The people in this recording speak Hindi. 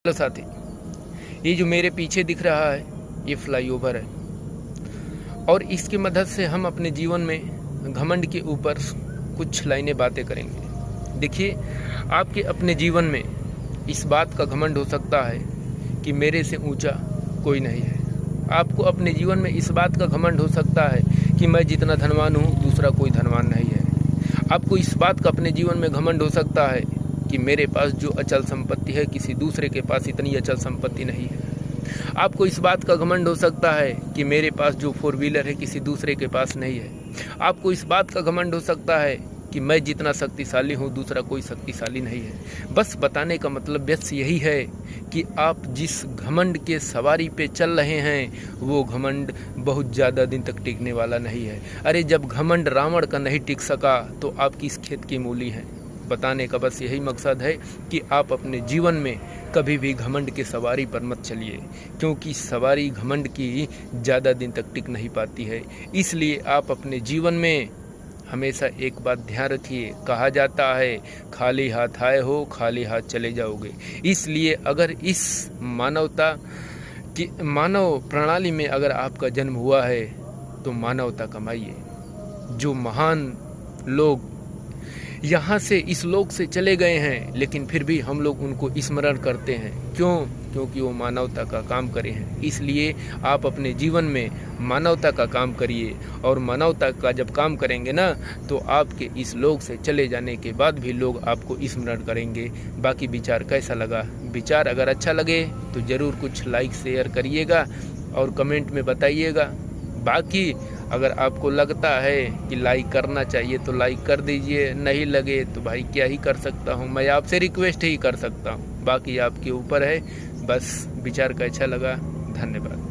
हेलो साथी, ये जो मेरे पीछे दिख रहा है ये फ्लाईओवर है और इसकी मदद से हम अपने जीवन में घमंड के ऊपर कुछ लाइनें बातें करेंगे। देखिए, आपके अपने जीवन में इस बात का घमंड हो सकता है कि मेरे से ऊंचा कोई नहीं है। आपको अपने जीवन में इस बात का घमंड हो सकता है कि मैं जितना धनवान हूँ दूसरा कोई धनवान नहीं है। आपको इस बात का अपने जीवन में घमंड हो सकता है कि मेरे पास जो अचल संपत्ति है किसी दूसरे के पास इतनी अचल संपत्ति नहीं है। आपको इस बात का घमंड हो सकता है कि मेरे पास जो 4 व्हीलर है किसी दूसरे के पास नहीं है। आपको इस बात का घमंड हो सकता है कि मैं जितना शक्तिशाली हूँ दूसरा कोई शक्तिशाली नहीं है। बस बताने का मतलब बस यही है कि आप जिस घमंड के सवारी पे चल रहे हैं वो घमंड बहुत ज़्यादा दिन तक टिकने वाला नहीं है। अरे जब घमंड रावण का नहीं टिक सका तो आप किस खेत की मूली हैं। बताने का बस यही मकसद है कि आप अपने जीवन में कभी भी घमंड के सवारी पर मत चलिए, क्योंकि सवारी घमंड की ज़्यादा दिन तक टिक नहीं पाती है। इसलिए आप अपने जीवन में हमेशा एक बात ध्यान रखिए, कहा जाता है खाली हाथ आए हो खाली हाथ चले जाओगे। इसलिए अगर इस मानव प्रणाली में अगर आपका जन्म हुआ है तो मानवता कमाइए। जो महान लोग यहाँ से इस लोक से चले गए हैं लेकिन फिर भी हम लोग उनको स्मरण करते हैं। क्योंकि वो मानवता का काम करे हैं। इसलिए आप अपने जीवन में मानवता का काम करिए और मानवता का जब काम करेंगे ना तो आपके इस लोक से चले जाने के बाद भी लोग आपको स्मरण करेंगे। बाकी विचार कैसा लगा? विचार अगर अच्छा लगे तो ज़रूर कुछ लाइक शेयर करिएगा और कमेंट में बताइएगा। बाकी अगर आपको लगता है कि लाइक करना चाहिए तो लाइक कर दीजिए, नहीं लगे तो भाई क्या ही कर सकता हूँ, मैं आपसे रिक्वेस्ट ही कर सकता हूँ। बाकी आपके ऊपर है। बस विचार कैसा लगा? धन्यवाद।